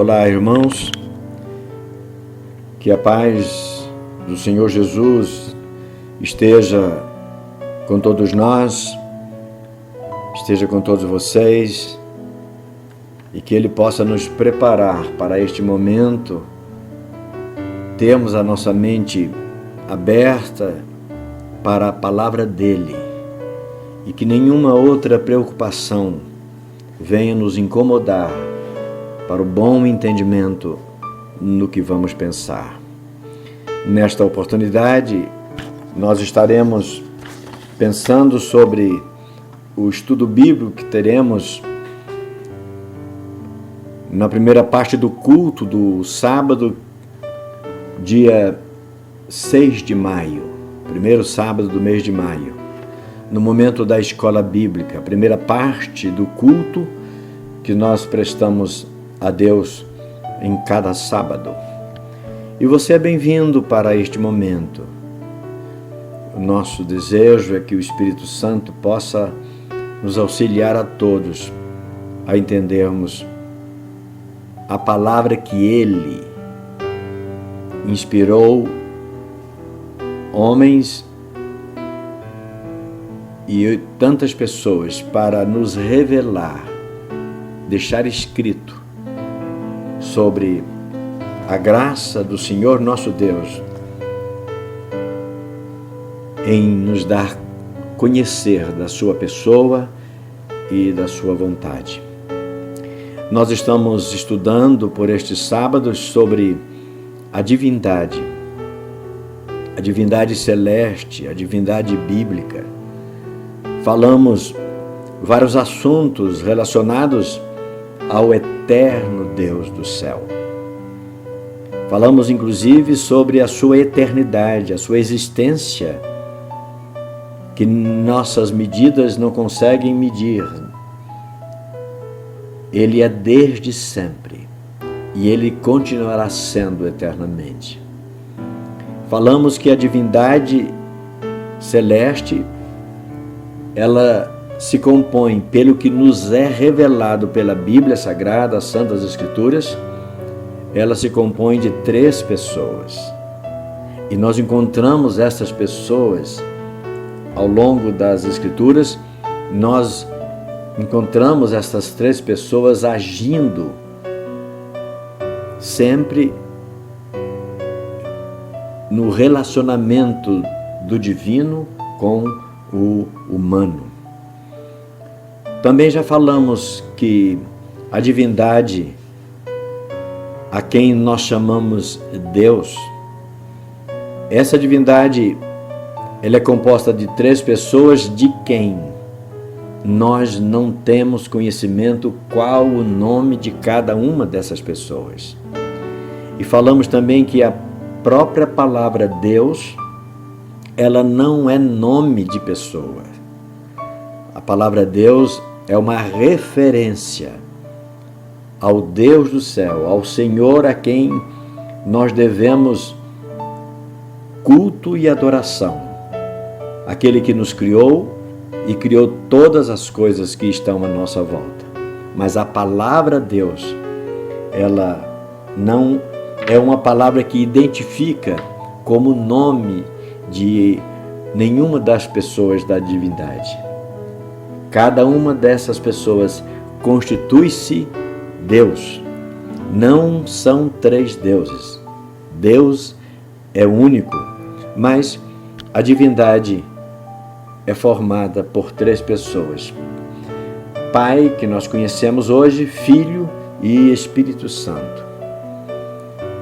Olá, irmãos, que a paz do Senhor Jesus esteja com todos nós, esteja com todos vocês e que Ele possa nos preparar para este momento, termos a nossa mente aberta para a palavra dEle e que nenhuma outra preocupação venha nos incomodar para o bom entendimento no que vamos pensar. Nesta oportunidade, nós estaremos pensando sobre o estudo bíblico que teremos na primeira parte do culto do sábado, dia 6 de maio, primeiro sábado do mês de maio, no momento da escola bíblica, a primeira parte do culto que nós prestamos a Deus em cada sábado. E você é bem-vindo para este momento. O nosso desejo é que o Espírito Santo possa nos auxiliar a todos a entendermos a palavra que Ele inspirou homens e tantas pessoas para nos revelar, deixar escrito sobre a graça do Senhor nosso Deus em nos dar conhecer da sua pessoa e da sua vontade. Nós estamos estudando por estes sábados sobre a divindade celeste, a divindade bíblica. Falamos vários assuntos relacionados ao eterno Deus do céu. Falamos inclusive sobre a sua eternidade, a sua existência, que nossas medidas não conseguem medir. Ele é desde sempre e Ele continuará sendo eternamente. Falamos que a divindade celeste, ela se compõe, pelo que nos é revelado pela Bíblia Sagrada, as Santas Escrituras, ela se compõe de 3 pessoas. E nós encontramos essas pessoas ao longo das Escrituras, nós encontramos essas 3 pessoas agindo sempre no relacionamento do divino com o humano. Também já falamos que a divindade, a quem nós chamamos Deus, essa divindade, ela é composta de 3 pessoas de quem nós não temos conhecimento qual o nome de cada uma dessas pessoas. E falamos também que a própria palavra Deus, ela não é nome de pessoa. A palavra Deus é uma referência ao Deus do céu, ao Senhor a quem nós devemos culto e adoração. Aquele que nos criou e criou todas as coisas que estão à nossa volta. Mas a palavra Deus, ela não é uma palavra que identifica como nome de nenhuma das pessoas da divindade. Cada uma dessas pessoas constitui-se Deus. Não são 3 deuses. Deus é único, mas a divindade é formada por 3 pessoas. Pai, que nós conhecemos hoje, Filho e Espírito Santo.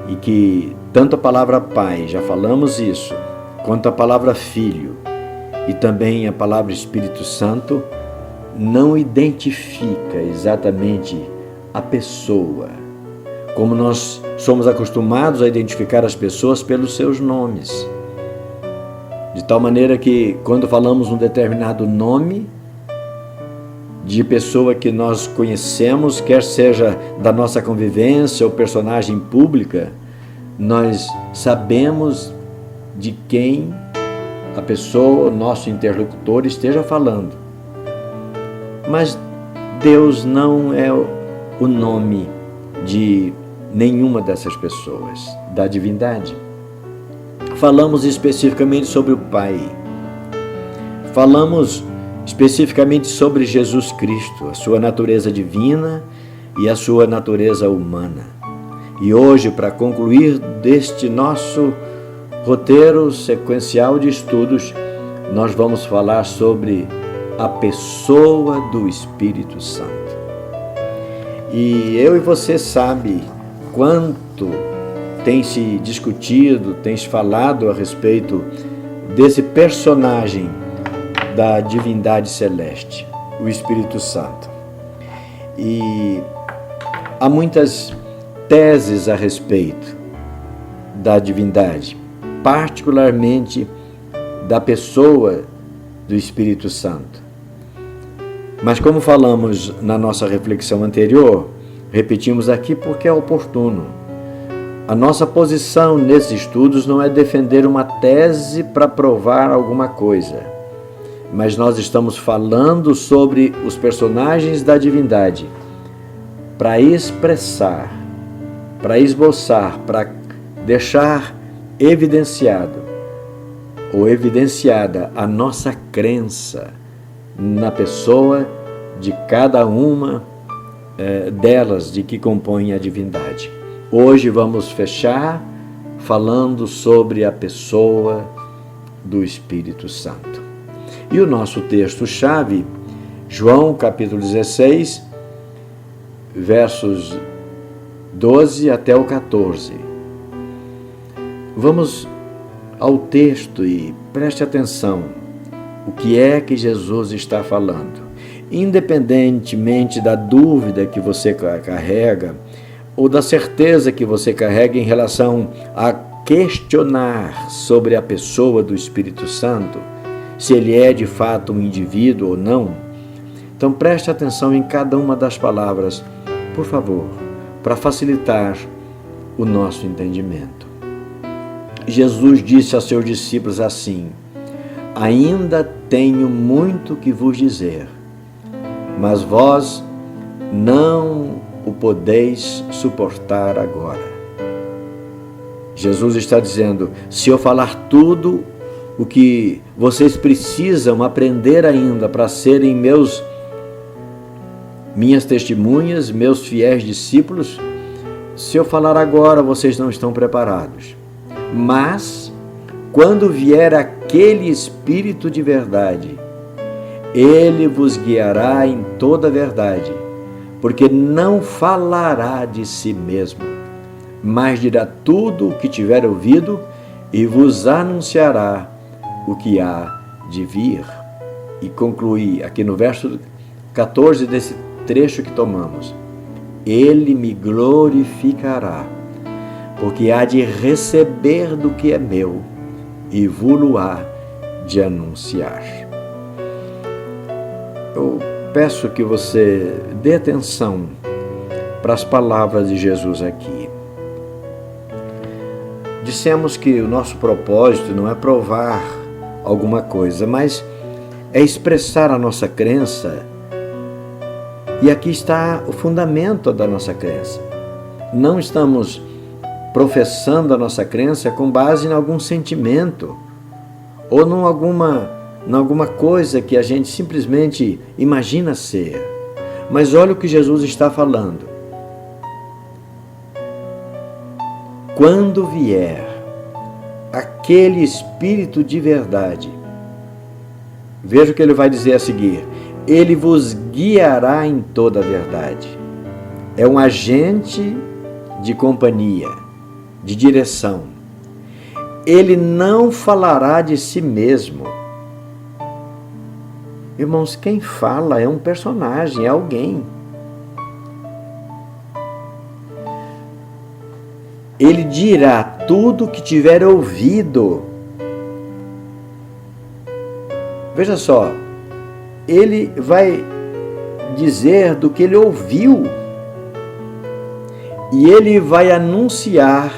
E que tanto a palavra Pai, já falamos isso, quanto a palavra Filho e também a palavra Espírito Santo não identifica exatamente a pessoa, como nós somos acostumados a identificar as pessoas pelos seus nomes. De tal maneira que, quando falamos um determinado nome de pessoa que nós conhecemos, quer seja da nossa convivência ou personagem pública, nós sabemos de quem a pessoa, nosso interlocutor, esteja falando. Mas Deus não é o nome de nenhuma dessas pessoas da divindade. Falamos especificamente sobre o Pai. Falamos especificamente sobre Jesus Cristo, a sua natureza divina e a sua natureza humana. E hoje, para concluir deste nosso roteiro sequencial de estudos, nós vamos falar sobre a pessoa do Espírito Santo. E eu e você sabe quanto tem se discutido, tem se falado a respeito desse personagem da divindade celeste, o Espírito Santo. E há muitas teses a respeito da divindade, particularmente da pessoa do Espírito Santo. Mas como falamos na nossa reflexão anterior, repetimos aqui porque é oportuno. A nossa posição nesses estudos não é defender uma tese para provar alguma coisa, mas nós estamos falando sobre os personagens da divindade para expressar, para esboçar, para deixar evidenciado ou evidenciada a nossa crença na pessoa de cada uma delas de que compõem a divindade. Hoje vamos fechar falando sobre a pessoa do Espírito Santo. E o nosso texto-chave, João capítulo 16, versos 12 até o 14. Vamos ao texto e preste atenção. O que é que Jesus está falando? Independentemente da dúvida que você carrega ou da certeza que você carrega em relação a questionar sobre a pessoa do Espírito Santo, se ele é de fato um indivíduo ou não, então preste atenção em cada uma das palavras, por favor, para facilitar o nosso entendimento. Jesus disse aos seus discípulos assim: ainda tenho muito que vos dizer, mas vós não o podeis suportar agora. Jesus está dizendo, se eu falar tudo o que vocês precisam aprender ainda para serem minhas testemunhas, meus fiéis discípulos, se eu falar agora, vocês não estão preparados. Mas, quando vier aquele Espírito de verdade, ele vos guiará em toda a verdade, porque não falará de si mesmo, mas dirá tudo o que tiver ouvido e vos anunciará o que há de vir. E concluí aqui no verso 14 desse trecho que tomamos: ele me glorificará, porque há de receber do que é meu e vou-lo-á de anunciar. Eu peço que você dê atenção para as palavras de Jesus aqui. Dissemos que o nosso propósito não é provar alguma coisa, mas é expressar a nossa crença. E aqui está o fundamento da nossa crença. Não estamos professando a nossa crença com base em algum sentimento ou em alguma coisa que a gente simplesmente imagina ser. Mas olha o que Jesus está falando. Quando vier aquele Espírito de verdade, veja o que ele vai dizer a seguir: ele vos guiará em toda a verdade. É um agente de companhia, de direção. Ele não falará de si mesmo. Irmãos, quem fala é um personagem, é alguém. Ele dirá tudo o que tiver ouvido. Veja só, ele vai dizer do que ele ouviu e ele vai anunciar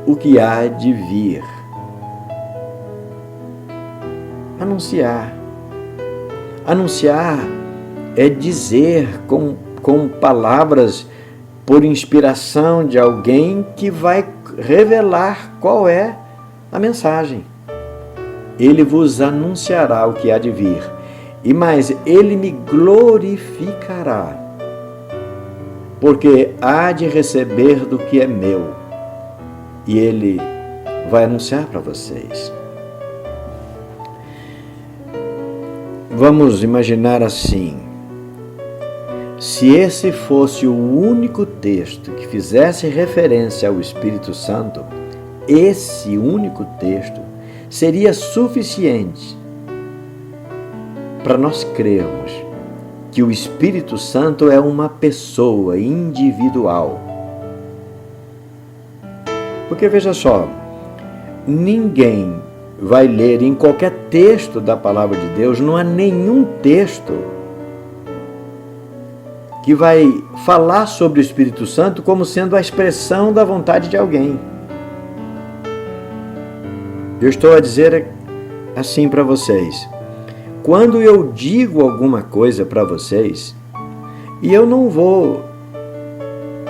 o que há de vir. Anunciar. Anunciar é dizer com palavras por inspiração de alguém que vai revelar qual é a mensagem. Ele vos anunciará o que há de vir, e mais, ele me glorificará, porque há de receber do que é meu, e ele vai anunciar para vocês. Vamos imaginar assim: se esse fosse o único texto que fizesse referência ao Espírito Santo, esse único texto seria suficiente para nós crermos que o Espírito Santo é uma pessoa individual. Porque veja só, ninguém vai ler em qualquer texto da Palavra de Deus, não há nenhum texto que vai falar sobre o Espírito Santo como sendo a expressão da vontade de alguém. Eu estou a dizer assim para vocês: quando eu digo alguma coisa para vocês, e eu não vou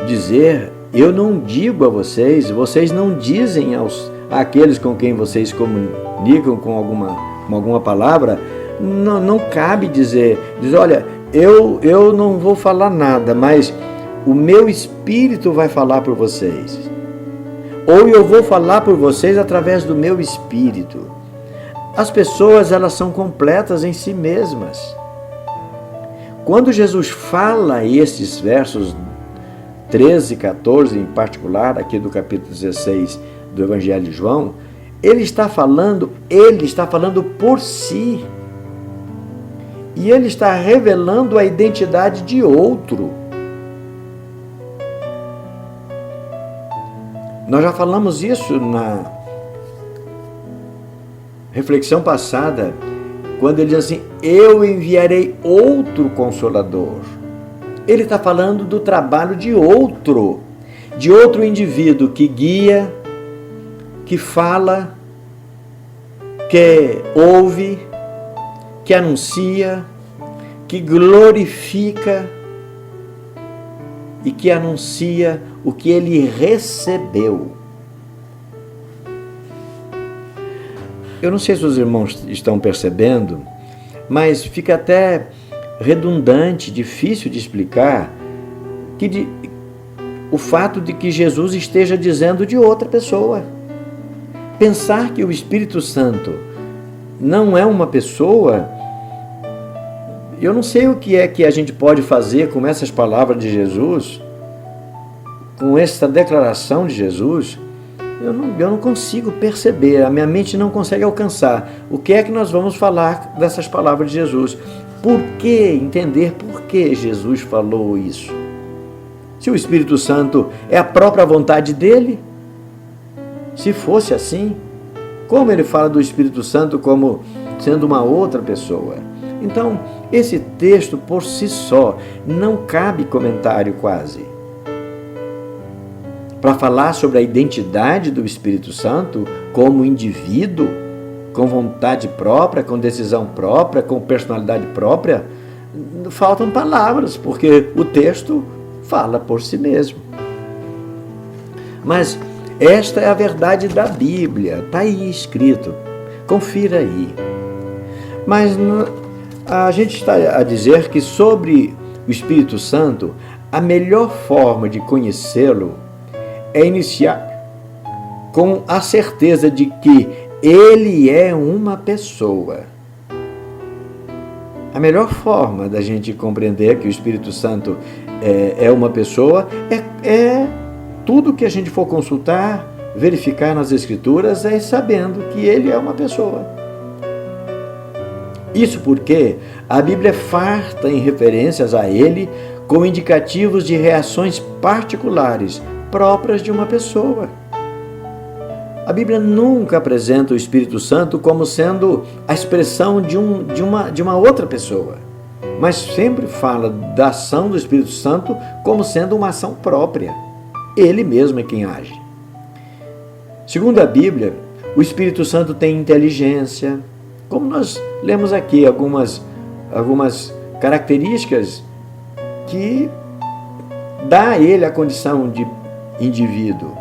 dizer, eu não digo a vocês, vocês não dizem àqueles com quem vocês comunicam com alguma palavra, não cabe dizer, olha, eu não vou falar nada, mas o meu Espírito vai falar por vocês. Ou eu vou falar por vocês através do meu Espírito. As pessoas, elas são completas em si mesmas. Quando Jesus fala estes versos 13 e 14, em particular, aqui do capítulo 16 do Evangelho de João, ele está falando por si. E ele está revelando a identidade de outro. Nós já falamos isso na reflexão passada, quando ele diz assim: eu enviarei outro Consolador. Ele está falando do trabalho de outro indivíduo que guia, que fala, que ouve, que anuncia, que glorifica e que anuncia o que ele recebeu. Eu não sei se os irmãos estão percebendo, mas fica até redundante, difícil de explicar, o fato de que Jesus esteja dizendo de outra pessoa. Pensar que o Espírito Santo não é uma pessoa, eu não sei o que é que a gente pode fazer com essas palavras de Jesus, com essa declaração de Jesus. Eu não consigo perceber, a minha mente não consegue alcançar o que é que nós vamos falar dessas palavras de Jesus. Por que entender por que Jesus falou isso? Se o Espírito Santo é a própria vontade dele, se fosse assim, como ele fala do Espírito Santo como sendo uma outra pessoa? Então, esse texto por si só não cabe comentário quase. Para falar sobre a identidade do Espírito Santo como indivíduo, com vontade própria, com decisão própria, com personalidade própria, faltam palavras, porque o texto fala por si mesmo. Mas esta é a verdade da Bíblia, está aí escrito, confira aí. Mas a gente está a dizer que sobre o Espírito Santo, a melhor forma de conhecê-lo é iniciar com a certeza de que ele é uma pessoa. A melhor forma da gente compreender que o Espírito Santo é uma pessoa é tudo que a gente for consultar, verificar nas Escrituras, é sabendo que ele é uma pessoa. Isso porque a Bíblia é farta em referências a ele com indicativos de reações particulares próprias de uma pessoa. A Bíblia nunca apresenta o Espírito Santo como sendo a expressão de uma outra pessoa, mas sempre fala da ação do Espírito Santo como sendo uma ação própria. Ele mesmo é quem age. Segundo a Bíblia, o Espírito Santo tem inteligência, como nós lemos aqui algumas características que dá a ele a condição de indivíduo.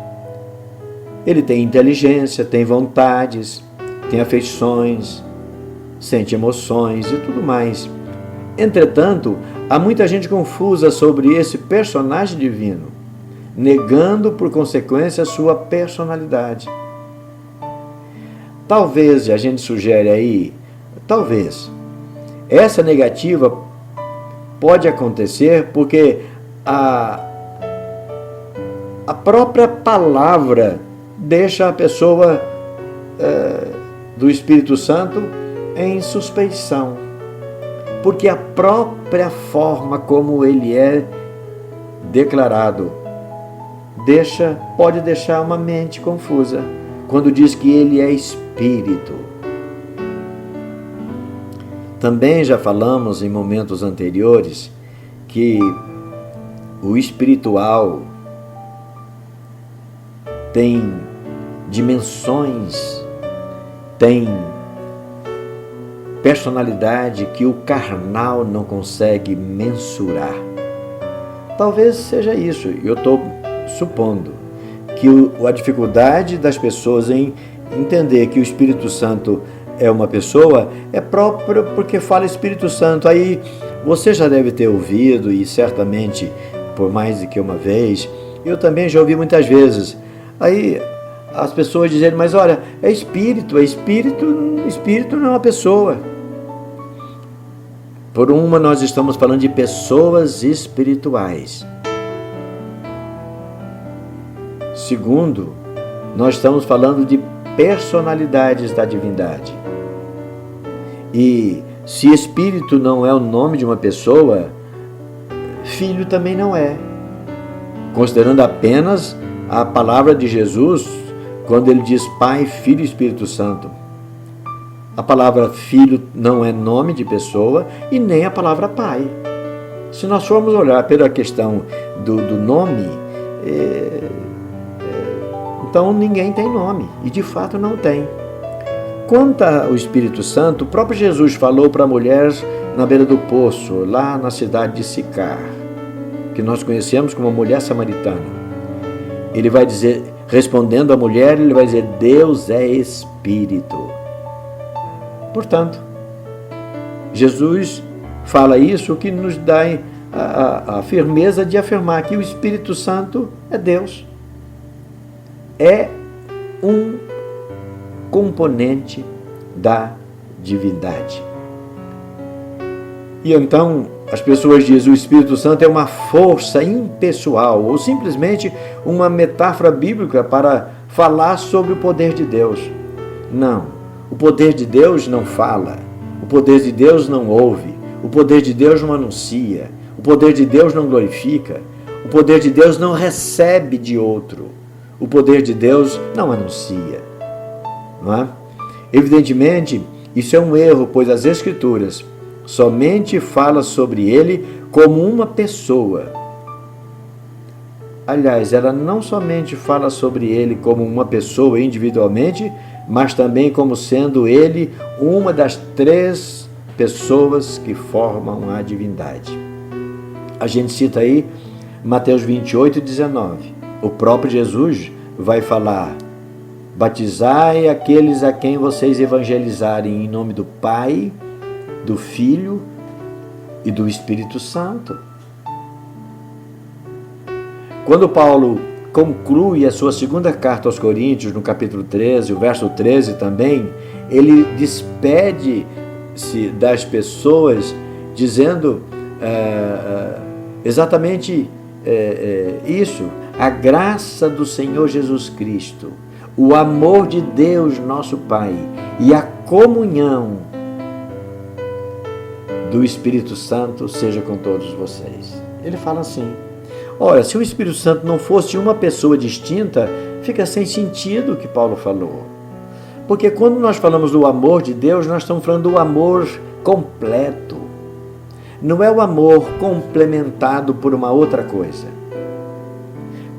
Ele tem inteligência, tem vontades, tem afeições, sente emoções e tudo mais. Entretanto, há muita gente confusa sobre esse personagem divino, negando por consequência a sua personalidade. Talvez, a gente sugere aí, talvez, essa negativa pode acontecer porque a própria palavra deixa a pessoa do Espírito Santo em suspeição. Porque a própria forma como ele é declarado pode deixar uma mente confusa quando diz que ele é Espírito. Também já falamos em momentos anteriores que o espiritual tem dimensões, tem personalidade que o carnal não consegue mensurar. Talvez seja isso, eu estou supondo que a dificuldade das pessoas em entender que o Espírito Santo é uma pessoa é própria porque fala Espírito Santo. Aí você já deve ter ouvido, e certamente por mais do que uma vez, eu também já ouvi muitas vezes, aí as pessoas dizendo, mas olha, é espírito não é uma pessoa. Por uma, nós estamos falando de pessoas espirituais. Segundo, nós estamos falando de personalidades da divindade. E se espírito não é o nome de uma pessoa, filho também não é. Considerando apenas a palavra de Jesus, quando ele diz Pai, Filho e Espírito Santo. A palavra filho não é nome de pessoa e nem a palavra pai. Se nós formos olhar pela questão do nome, então ninguém tem nome, e de fato não tem. Quanto ao Espírito Santo, o próprio Jesus falou para a mulher na beira do poço, lá na cidade de Sicar, que nós conhecemos como a mulher samaritana. Ele vai dizer, respondendo à mulher, ele vai dizer, Deus é Espírito. Portanto, Jesus fala isso que nos dá a firmeza de afirmar que o Espírito Santo é Deus. É um componente da divindade. E então as pessoas dizem que o Espírito Santo é uma força impessoal ou simplesmente uma metáfora bíblica para falar sobre o poder de Deus. Não. O poder de Deus não fala, o poder de Deus não ouve, o poder de Deus não anuncia, o poder de Deus não glorifica, o poder de Deus não recebe de outro, o poder de Deus não anuncia. Não é? Evidentemente, isso é um erro, pois as Escrituras somente falam sobre ele como uma pessoa. Aliás, ela não somente fala sobre ele como uma pessoa individualmente, mas também como sendo ele uma das 3 pessoas que formam a divindade. A gente cita aí Mateus 28, 19. O próprio Jesus vai falar, batizai aqueles a quem vocês evangelizarem em nome do Pai, do Filho e do Espírito Santo. Quando Paulo conclui a sua segunda carta aos Coríntios, no capítulo 13, o verso 13 também, ele despede-se das pessoas dizendo exatamente isso, a graça do Senhor Jesus Cristo, o amor de Deus nosso Pai e a comunhão do Espírito Santo seja com todos vocês. Ele fala assim. Ora, se o Espírito Santo não fosse uma pessoa distinta, fica sem sentido o que Paulo falou. Porque quando nós falamos do amor de Deus, nós estamos falando do amor completo. Não é o amor complementado por uma outra coisa.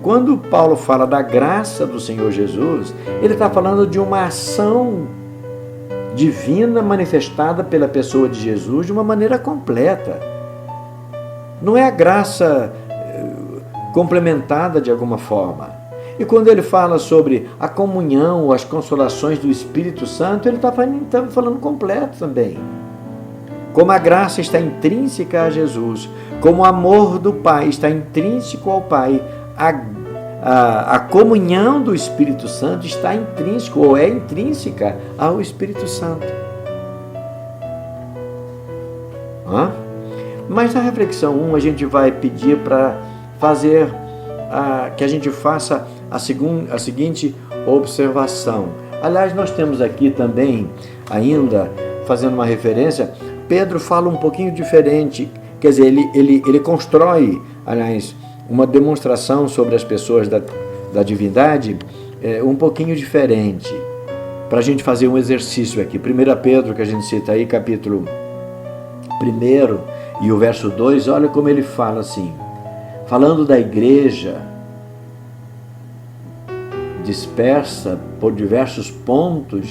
Quando Paulo fala da graça do Senhor Jesus, ele está falando de uma ação divina manifestada pela pessoa de Jesus de uma maneira completa. Não é a graça complementada de alguma forma. E quando ele fala sobre a comunhão, as consolações do Espírito Santo, ele está falando completo também. Como a graça está intrínseca a Jesus, como o amor do Pai está intrínseco ao Pai, a comunhão do Espírito Santo está intrínseca ou é intrínseca ao Espírito Santo. Mas na reflexão 1 a gente vai pedir para fazer que a gente faça a seguinte observação. Aliás, nós temos aqui também, ainda fazendo uma referência, Pedro fala um pouquinho diferente, quer dizer, ele constrói, aliás, uma demonstração sobre as pessoas da divindade um pouquinho diferente, para a gente fazer um exercício aqui. 1 Pedro, que a gente cita aí, capítulo 1 e o verso 2, olha como ele fala assim, falando da igreja dispersa por diversos pontos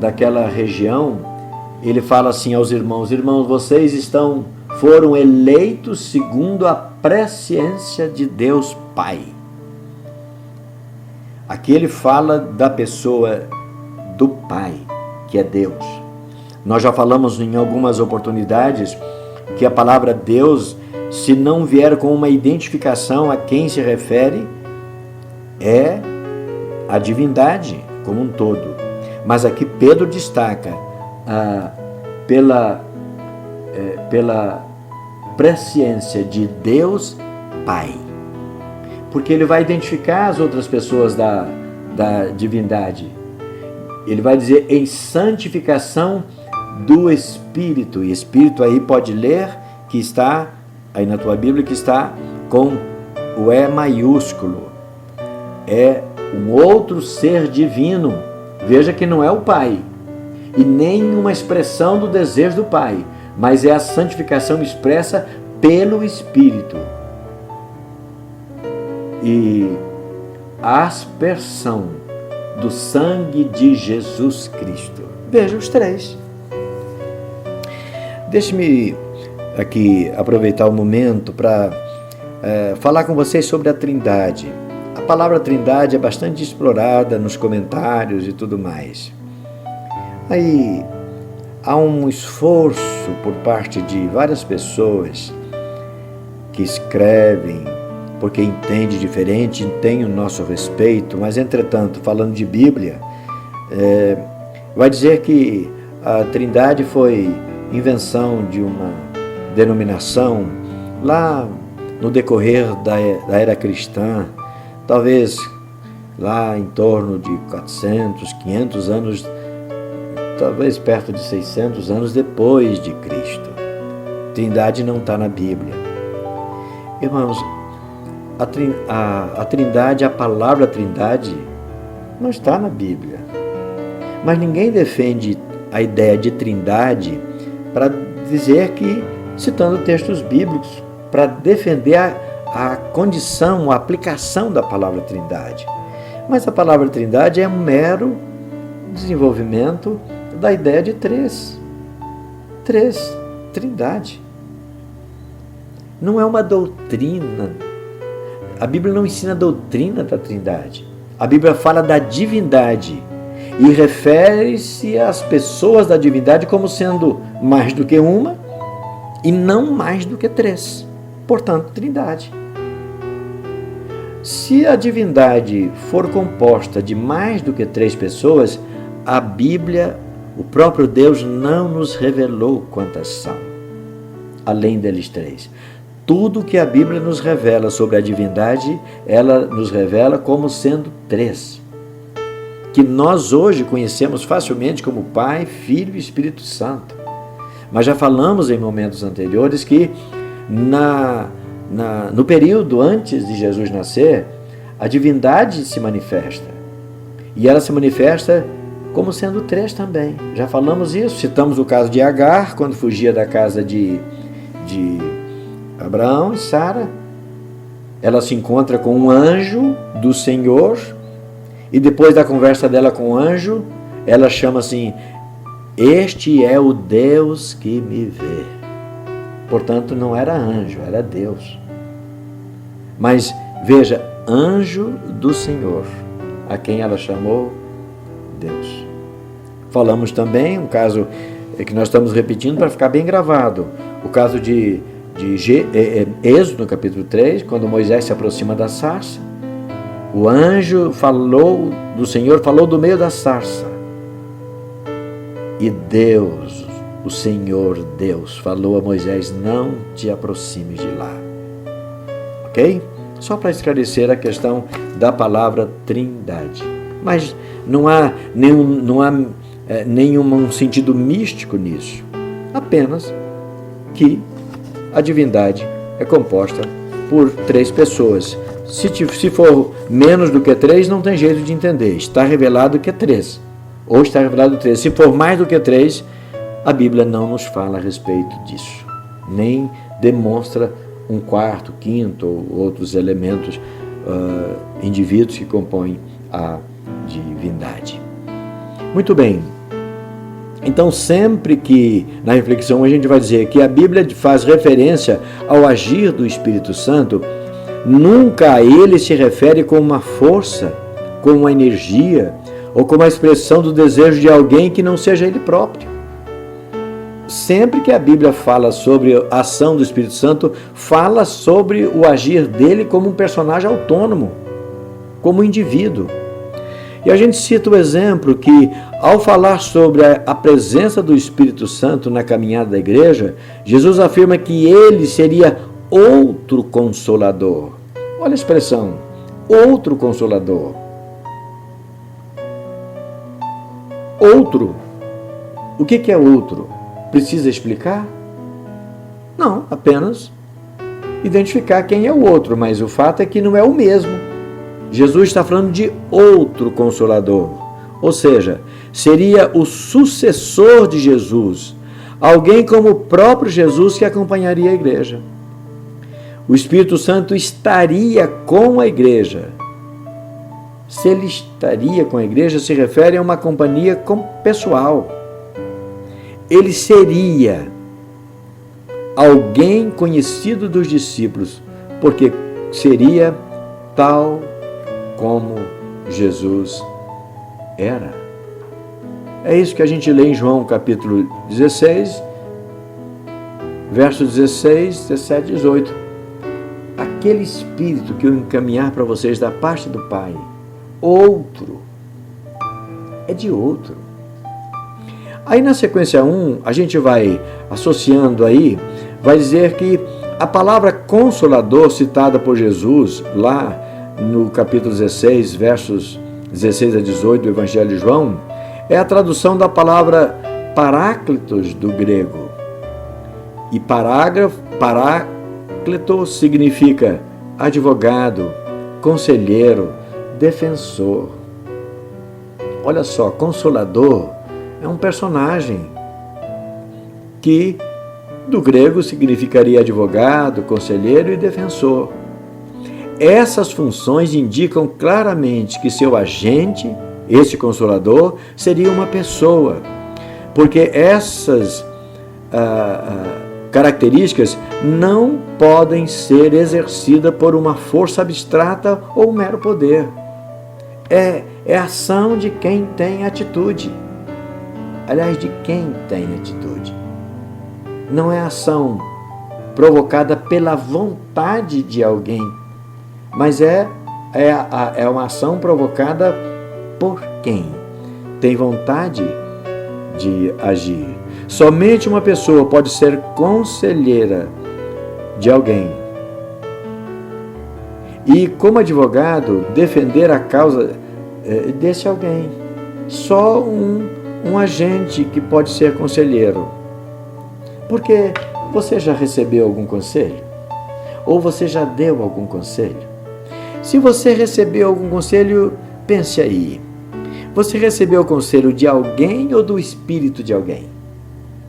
daquela região, ele fala assim aos irmãos: irmãos, vocês foram eleitos segundo a presciência de Deus Pai. Aqui ele fala da pessoa do Pai, que é Deus. Nós já falamos em algumas oportunidades que a palavra Deus, se não vier com uma identificação a quem se refere, é a divindade como um todo. Mas aqui Pedro destaca pela presciência de Deus Pai, porque ele vai identificar as outras pessoas da divindade. Ele vai dizer em santificação do Espírito, e Espírito aí pode ler que está aí na tua Bíblia, que está com o E maiúsculo, é um outro ser divino. Veja que não é o Pai e nem uma expressão do desejo do Pai, mas é a santificação expressa pelo Espírito e a aspersão do sangue de Jesus Cristo. Veja os três. Deixe-me aqui aproveitar o momento para falar com vocês sobre a Trindade. A palavra Trindade é bastante explorada nos comentários e tudo mais. Aí há um esforço por parte de várias pessoas que escrevem porque entendem diferente, têm o nosso respeito, mas entretanto, falando de Bíblia, vai dizer que a Trindade foi invenção de uma denominação lá no decorrer da era cristã, talvez lá em torno de 400, 500 anos, talvez perto de 600 anos depois de Cristo. Trindade não está na Bíblia. Irmãos, a Trindade, a palavra Trindade, não está na Bíblia. Mas ninguém defende a ideia de Trindade para dizer que, citando textos bíblicos, para defender a condição, a aplicação da palavra Trindade. Mas a palavra Trindade é um mero desenvolvimento da ideia de três, Trindade. Não é uma doutrina. A Bíblia não ensina a doutrina da Trindade. A Bíblia fala da divindade e refere-se às pessoas da divindade como sendo mais do que uma e não mais do que três. Portanto, Trindade. Se a divindade for composta de mais do que três pessoas, a Bíblia, o próprio Deus, não nos revelou quantas são, além deles três. Tudo que a Bíblia nos revela sobre a divindade, ela nos revela como sendo três, que nós hoje conhecemos facilmente como Pai, Filho e Espírito Santo. Mas já falamos em momentos anteriores que no período antes de Jesus nascer, a divindade se manifesta. E ela se manifesta como sendo três também. Já falamos isso, citamos o caso de Agar, quando fugia da casa de Abraão e Sara. Ela se encontra com um anjo do Senhor, e depois da conversa dela com o anjo, ela chama assim: este é o Deus que me vê. Portanto, não era anjo, era Deus. Mas veja, anjo do Senhor, a quem ela chamou Deus. Falamos também um caso que nós estamos repetindo para ficar bem gravado, o caso de Êxodo, no capítulo 3, quando Moisés se aproxima da sarça, o anjo falou do Senhor, falou do meio da sarça, e Deus, o Senhor Deus, falou a Moisés: não te aproximes de lá. Ok? Só para esclarecer a questão da palavra trindade. Mas não há nenhum sentido místico nisso. Apenas que a divindade é composta por 3 pessoas. Se for menos do que 3, não tem jeito de entender. Está revelado que é 3. Ou está revelado 3. Se for mais do que 3, a Bíblia não nos fala a respeito disso. Nem demonstra um quarto, quinto ou outros elementos, indivíduos que compõem a divindade. Muito bem. Então, sempre que na reflexão a gente vai dizer que a Bíblia faz referência ao agir do Espírito Santo, nunca a ele se refere como uma força, como uma energia ou como a expressão do desejo de alguém que não seja ele próprio. Sempre que a Bíblia fala sobre a ação do Espírito Santo, fala sobre o agir dele como um personagem autônomo, como um indivíduo. E a gente cita o exemplo que, ao falar sobre a presença do Espírito Santo na caminhada da igreja, Jesus afirma que ele seria outro consolador. Olha a expressão, outro consolador. Outro. O que é outro? Precisa explicar? Não, apenas identificar quem é o outro, mas o fato é que não é o mesmo. Jesus está falando de outro consolador, ou seja, seria o sucessor de Jesus, alguém como o próprio Jesus que acompanharia a igreja. O Espírito Santo estaria com a igreja. Se ele estaria com a igreja, se refere a uma companhia pessoal. Ele seria alguém conhecido dos discípulos, porque seria tal como Jesus era. É isso que a gente lê em João capítulo 16, versos 16, 17 e 18. Aquele Espírito que eu encaminhar para vocês da parte do Pai, outro, é de outro. Aí na sequência 1, a gente vai associando aí, vai dizer que a palavra consolador citada por Jesus lá no capítulo 16, versos 16 a 18 do Evangelho de João, é a tradução da palavra paráclitos do grego. E paráclito significa advogado, conselheiro, defensor. Olha só, consolador é um personagem que do grego significaria advogado, conselheiro e defensor. Essas funções indicam claramente que seu agente, esse consolador, seria uma pessoa, porque essas características não podem ser exercidas por uma força abstrata ou um mero poder. É a ação de quem tem atitude. Aliás, de quem tem atitude. Não é ação provocada pela vontade de alguém, mas é uma ação provocada por quem tem vontade de agir. Somente uma pessoa pode ser conselheira de alguém e, como advogado, defender a causa desse alguém. Só um agente que pode ser conselheiro. Porque você já recebeu algum conselho? Ou você já deu algum conselho? Se você recebeu algum conselho, pense aí. Você recebeu o conselho de alguém ou do espírito de alguém?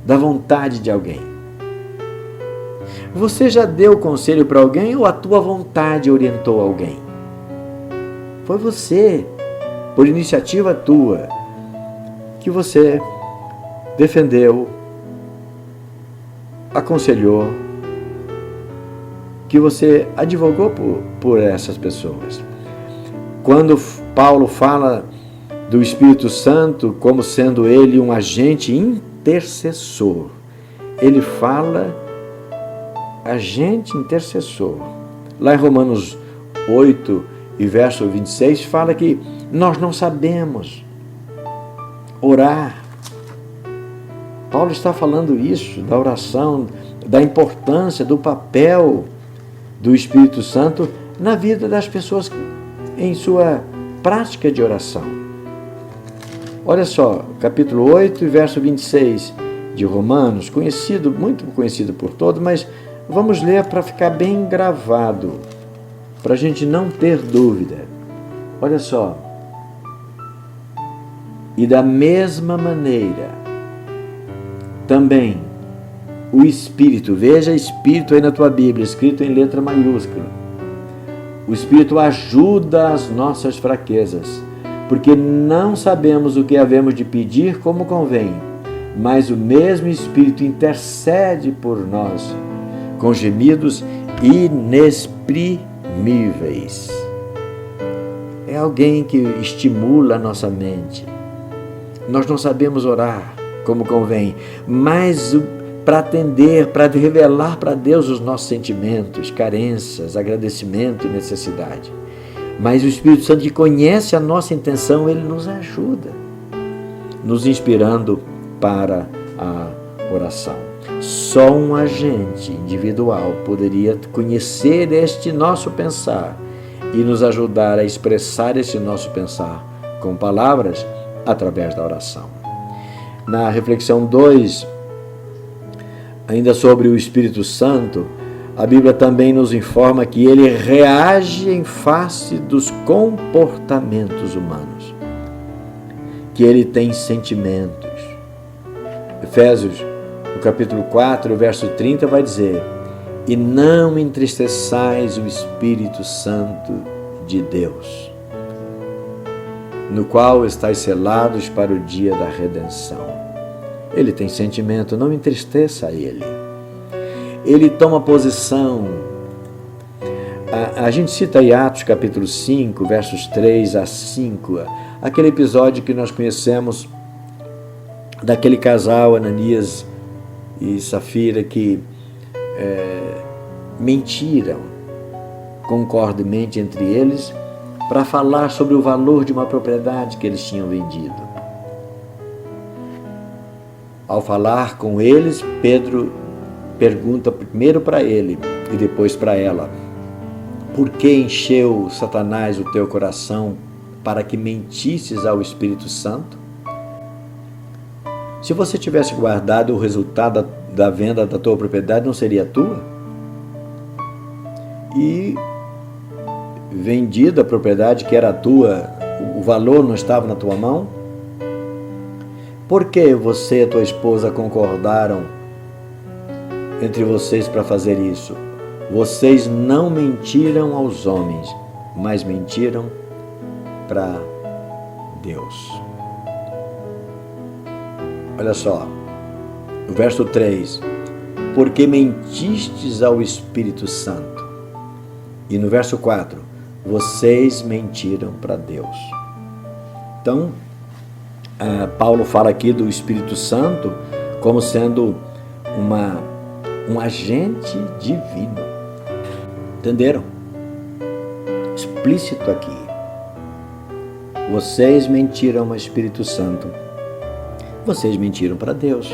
Da vontade de alguém? Você já deu conselho para alguém ou a tua vontade orientou alguém? Foi você, por iniciativa tua, que você defendeu, aconselhou, que você advogou por essas pessoas. Quando Paulo fala do Espírito Santo como sendo ele um agente intercessor, ele fala agente intercessor. Lá em Romanos 8 e verso 26 fala que nós não sabemos orar. Paulo está falando isso, da oração, da importância, do papel do Espírito Santo na vida das pessoas em sua prática de oração. Olha só, capítulo 8 e verso 26 de Romanos, muito conhecido por todos, mas vamos ler para ficar bem gravado, para a gente não ter dúvida. Olha só. E da mesma maneira, também o Espírito, veja Espírito aí na tua Bíblia, escrito em letra maiúscula. O Espírito ajuda as nossas fraquezas, porque não sabemos o que havemos de pedir como convém, mas o mesmo Espírito intercede por nós, com gemidos inexprimíveis. É alguém que estimula a nossa mente. Nós não sabemos orar como convém, mas para atender, para revelar para Deus os nossos sentimentos, carências, agradecimento e necessidade. Mas o Espírito Santo, que conhece a nossa intenção, ele nos ajuda, nos inspirando para a oração. Só um agente individual poderia conhecer este nosso pensar e nos ajudar a expressar esse nosso pensar com palavras através da oração. Na reflexão 2, ainda sobre o Espírito Santo, a Bíblia também nos informa que ele reage em face dos comportamentos humanos, que ele tem sentimentos. Efésios, no capítulo 4, verso 30, vai dizer: e não entristeçais o Espírito Santo de Deus, no qual estáis selados para o dia da redenção. Ele tem sentimento, não entristeça ele. Ele toma posição. A gente cita aí Atos capítulo 5, versos 3 a 5, aquele episódio que nós conhecemos daquele casal, Ananias e Safira, que mentiram concordemente entre eles para falar sobre o valor de uma propriedade que eles tinham vendido. Ao falar com eles, Pedro pergunta primeiro para ele e depois para ela: por que encheu Satanás o teu coração para que mentisses ao Espírito Santo? Se você tivesse guardado o resultado da venda da tua propriedade, não seria tua? E vendida a propriedade que era tua, o valor não estava na tua mão? Por que você e a tua esposa concordaram entre vocês para fazer isso? Vocês não mentiram aos homens, mas mentiram para Deus. Olha só, o verso 3, porque mentistes ao Espírito Santo. E no verso 4, vocês mentiram para Deus. Então, Paulo fala aqui do Espírito Santo como sendo um agente divino. Entenderam? Explícito aqui. Vocês mentiram ao Espírito Santo. Vocês mentiram para Deus.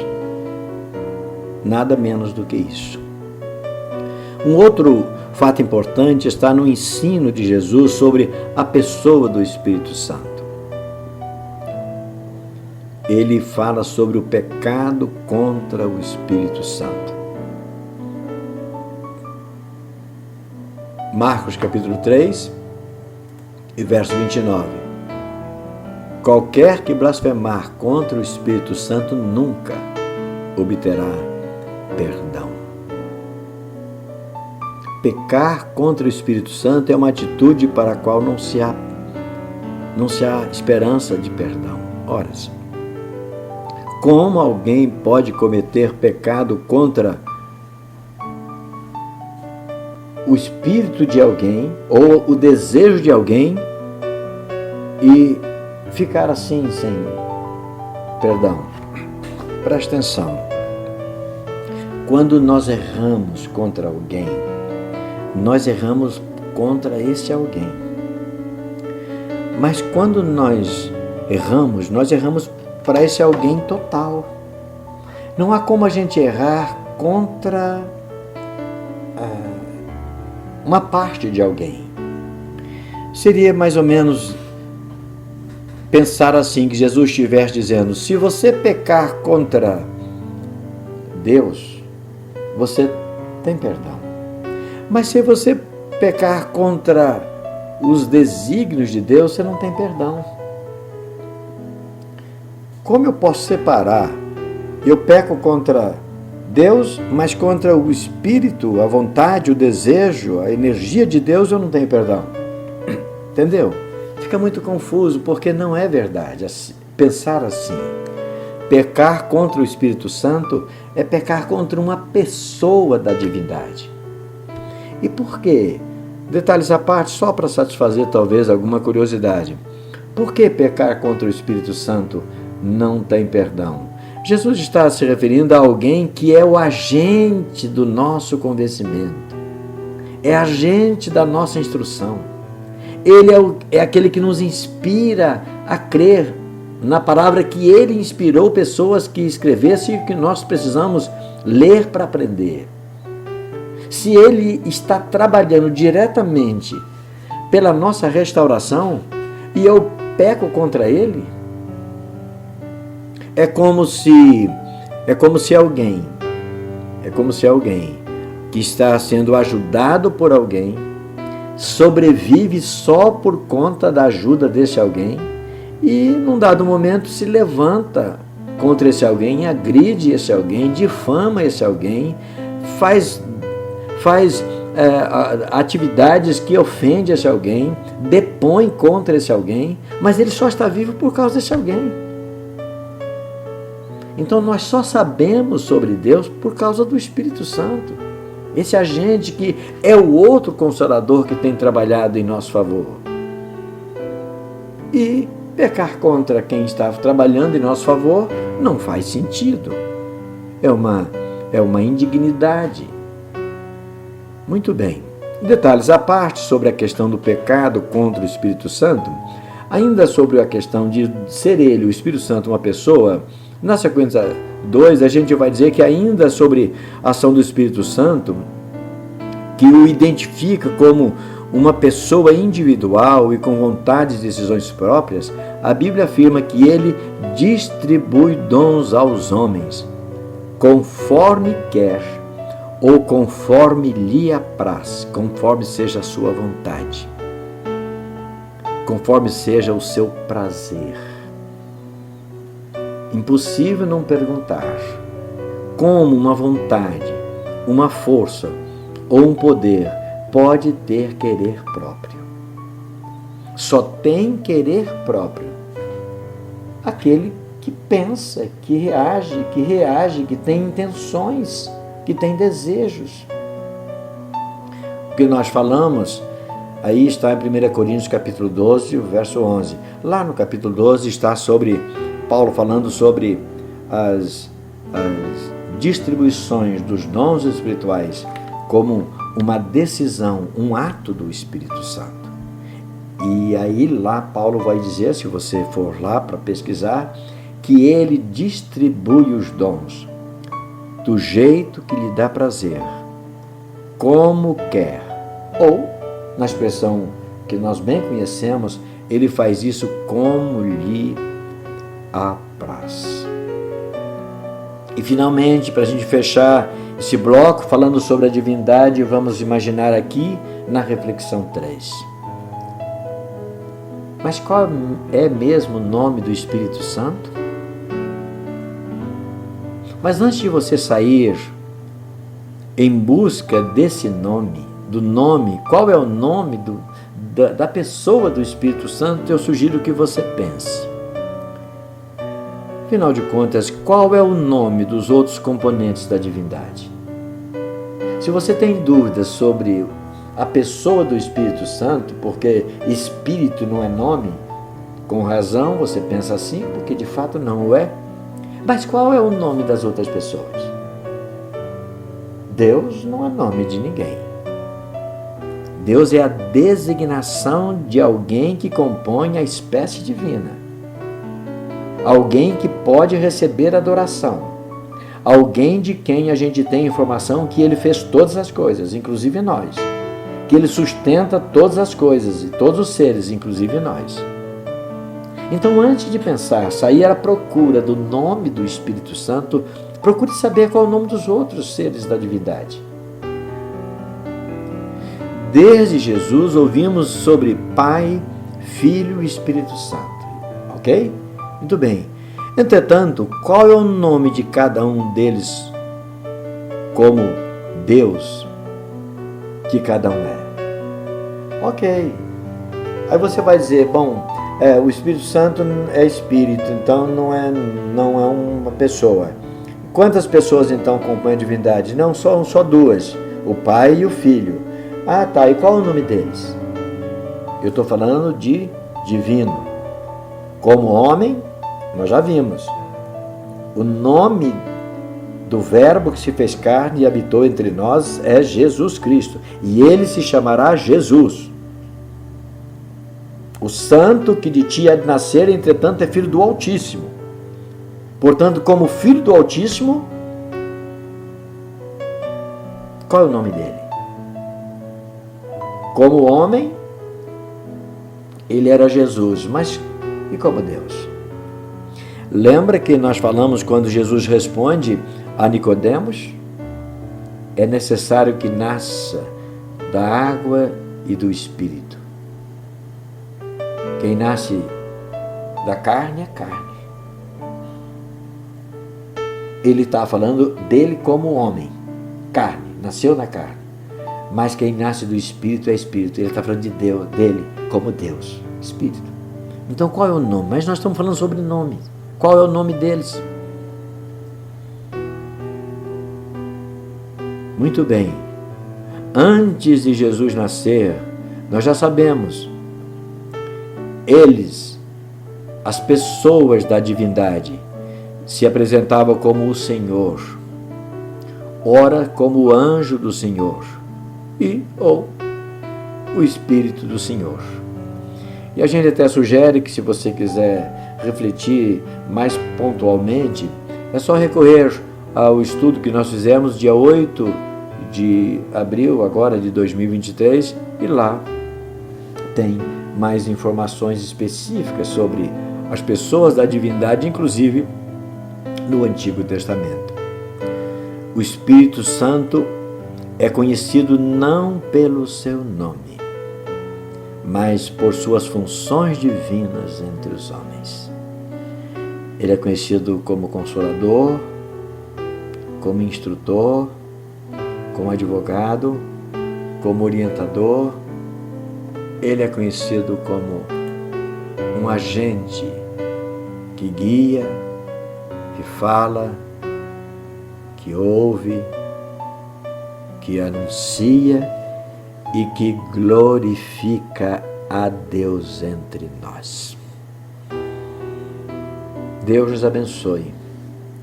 Nada menos do que isso. Um outro fato importante está no ensino de Jesus sobre a pessoa do Espírito Santo. Ele fala sobre o pecado contra o Espírito Santo. Marcos capítulo 3 e verso 29. Qualquer que blasfemar contra o Espírito Santo nunca obterá perdão. Pecar contra o Espírito Santo é uma atitude para a qual não se há esperança de perdão. Ora, como alguém pode cometer pecado contra o espírito de alguém ou o desejo de alguém e ficar assim sem perdão. Presta atenção. Quando nós erramos contra alguém, nós erramos contra esse alguém. Mas quando nós erramos para esse alguém total. Não há como a gente errar contra uma parte de alguém. Seria mais ou menos pensar assim, que Jesus estivesse dizendo: se você pecar contra Deus, você tem perdão. Mas se você pecar contra os desígnios de Deus, você não tem perdão. Como eu posso separar? Eu peco contra Deus, mas contra o Espírito, a vontade, o desejo, a energia de Deus, eu não tenho perdão. Entendeu? Fica muito confuso, porque não é verdade pensar assim. Pecar contra o Espírito Santo é pecar contra uma pessoa da divindade. E por quê? Detalhes à parte, só para satisfazer talvez alguma curiosidade. Por que pecar contra o Espírito Santo não tem perdão? Jesus está se referindo a alguém que é o agente do nosso convencimento, é agente da nossa instrução. Ele é aquele que nos inspira a crer na palavra que ele inspirou pessoas que escrevessem e que nós precisamos ler para aprender. Se ele está trabalhando diretamente pela nossa restauração e eu peco contra ele, é como se alguém que está sendo ajudado por alguém sobrevive só por conta da ajuda desse alguém e num dado momento se levanta contra esse alguém, agride esse alguém, difama esse alguém, faz atividades que ofendem esse alguém, depõe contra esse alguém, mas ele só está vivo por causa desse alguém. Então nós só sabemos sobre Deus por causa do Espírito Santo. Esse agente que é o outro Consolador que tem trabalhado em nosso favor. E pecar contra quem está trabalhando em nosso favor não faz sentido. É uma indignidade. Muito bem. Detalhes à parte sobre a questão do pecado contra o Espírito Santo, ainda sobre a questão de ser ele, o Espírito Santo, uma pessoa. Na sequência 2, a gente vai dizer que ainda sobre a ação do Espírito Santo, que o identifica como uma pessoa individual e com vontades e decisões próprias, a Bíblia afirma que ele distribui dons aos homens, conforme quer ou conforme lhe apraz, conforme seja a sua vontade, conforme seja o seu prazer. Impossível não perguntar como uma vontade, uma força ou um poder pode ter querer próprio. Só tem querer próprio aquele que pensa, que reage, que tem intenções, que tem desejos. O que nós falamos aí está em 1 Coríntios capítulo 12, verso 11. Lá no capítulo 12 está sobre Paulo falando sobre as distribuições dos dons espirituais como uma decisão, um ato do Espírito Santo. E aí lá Paulo vai dizer, se você for lá para pesquisar, que ele distribui os dons do jeito que lhe dá prazer, como quer. Ou, na expressão que nós bem conhecemos, ele faz isso como lhe apraz. E finalmente, para a gente fechar esse bloco falando sobre a divindade, vamos imaginar aqui na reflexão 3. Mas qual é mesmo o nome do Espírito Santo? Mas antes de você sair em busca desse nome, do nome, qual é o nome da pessoa do Espírito Santo, eu sugiro que você pense. Afinal de contas, qual é o nome dos outros componentes da divindade? Se você tem dúvidas sobre a pessoa do Espírito Santo, porque Espírito não é nome, com razão você pensa assim, porque de fato não o é. Mas qual é o nome das outras pessoas? Deus não é nome de ninguém. Deus é a designação de alguém que compõe a espécie divina. Alguém que pode receber adoração. Alguém de quem a gente tem informação que ele fez todas as coisas, inclusive nós. Que ele sustenta todas as coisas e todos os seres, inclusive nós. Então, antes de pensar, sair à procura do nome do Espírito Santo, procure saber qual é o nome dos outros seres da divindade. Desde Jesus ouvimos sobre Pai, Filho e Espírito Santo. Ok? Muito bem. Entretanto, qual é o nome de cada um deles como Deus que cada um é? Ok. Aí você vai dizer, bom, o Espírito Santo é Espírito, então não é uma pessoa. Quantas pessoas então compõem a divindade? Não, só duas, o Pai e o Filho. Ah, tá, e qual é o nome deles? Eu estou falando de divino. Como homem, nós já vimos. O nome do Verbo que se fez carne e habitou entre nós é Jesus Cristo. E ele se chamará Jesus. O santo que de ti há de nascer, entretanto, é filho do Altíssimo. Portanto, como filho do Altíssimo, qual é o nome dele? Como homem, ele era Jesus, mas e como Deus? Lembra que nós falamos quando Jesus responde a Nicodemos? É necessário que nasça da água e do Espírito. Quem nasce da carne é carne. Ele está falando dele como homem, carne, nasceu na carne. Mas quem nasce do Espírito é Espírito. Ele está falando de Deus, dele como Deus, Espírito. Então qual é o nome? Mas nós estamos falando sobre nome. Qual é o nome deles? Muito bem. Antes de Jesus nascer, nós já sabemos, eles, as pessoas da divindade, se apresentavam como o Senhor, ora como o anjo do Senhor ou o Espírito do Senhor. E a gente até sugere que, se você quiser refletir mais pontualmente, é só recorrer ao estudo que nós fizemos dia 8 de abril agora de 2023, e lá tem mais informações específicas sobre as pessoas da divindade, inclusive no Antigo Testamento. O Espírito Santo é conhecido não pelo seu nome, mas por suas funções divinas entre os homens. Ele é conhecido como Consolador, como Instrutor, como Advogado, como Orientador. Ele é conhecido como um agente que guia, que fala, que ouve, que anuncia e que glorifica a Deus entre nós. Deus nos abençoe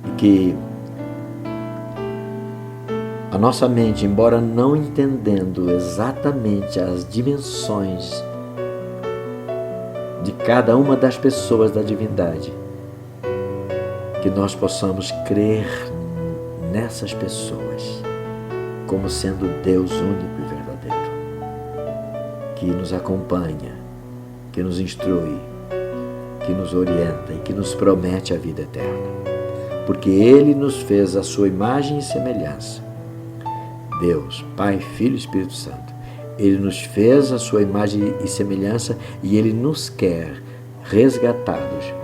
e que a nossa mente, embora não entendendo exatamente as dimensões de cada uma das pessoas da divindade, que nós possamos crer nessas pessoas como sendo Deus único e verdadeiro, que nos acompanha, que nos instrui, que nos orienta e que nos promete a vida eterna, porque Ele nos fez a sua imagem e semelhança. Deus, Pai, Filho e Espírito Santo, Ele nos fez a sua imagem e semelhança e Ele nos quer resgatados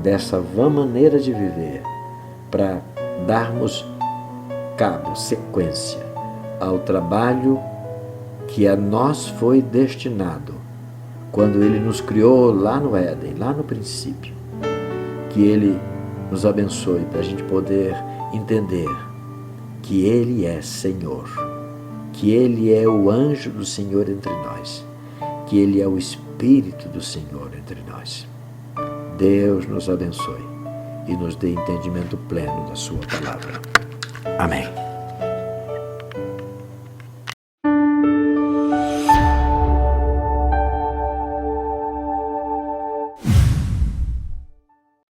dessa vã maneira de viver para darmos cabo, sequência ao trabalho que a nós foi destinado quando Ele nos criou lá no Éden, lá no princípio. Que Ele nos abençoe para a gente poder entender que Ele é Senhor, que Ele é o anjo do Senhor entre nós, que Ele é o Espírito do Senhor entre nós. Deus nos abençoe e nos dê entendimento pleno da sua palavra. Amém.